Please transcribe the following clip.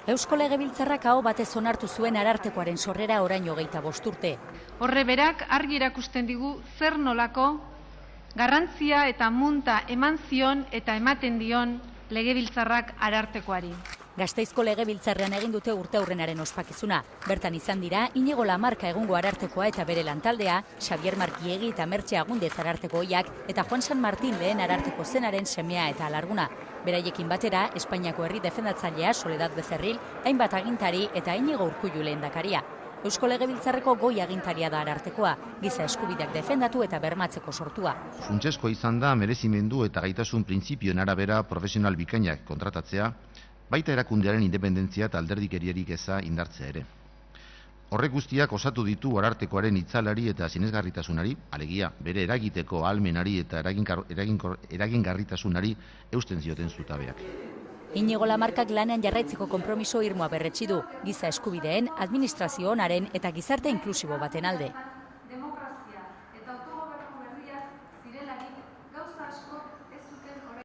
Eusko Legebiltzarrak aho batez onartu zuen Arartekoaren sorrera orain 25 urte. Horre berak argi erakusten digu zer nolako garrantzia eta munta eman zion eta ematen dion Legebiltzarrak Arartekoari. Gasteizko Legebiltzarrean egin dute urteurrenaren ospakizuna. Bertan izan dira Inigo Lamarka egungo Arartekoa eta bere lantaldea, Xabier Markiegi eta Mertxe Agundez Arartekoiak eta Juan San Martin lehen Ararteko zenaren semea eta alarguna. Beraiekin batera, Espainiako herri defendatzailea Soledad Becerril, hainbat agintari eta Inigo Urkullu lehendakaria. Eusko Legebiltzarreko goi agintaria da Arartekoa, giza eskubideak defendatu eta bermatzeko sortua. Funtsezkoa izan da merezimendu eta gaitasun printzipioen arabera profesional bikainak kontratatzea, baita erakundearen independentzia eta alderdikeriarik eza indartzea ere. Horrek guztiak osatu ditu Arartekoaren itzalari eta sinesgarritasunari, alegia bere eragiteko ahalmenari eta eragingarritasunari eusten zioten zutabeak. Inigo Lamarkak lanean jarraitzeko konpromiso irmoa berretsi du, giza eskubideen, administrazio onaren eta gizarte inklusibo baten alde.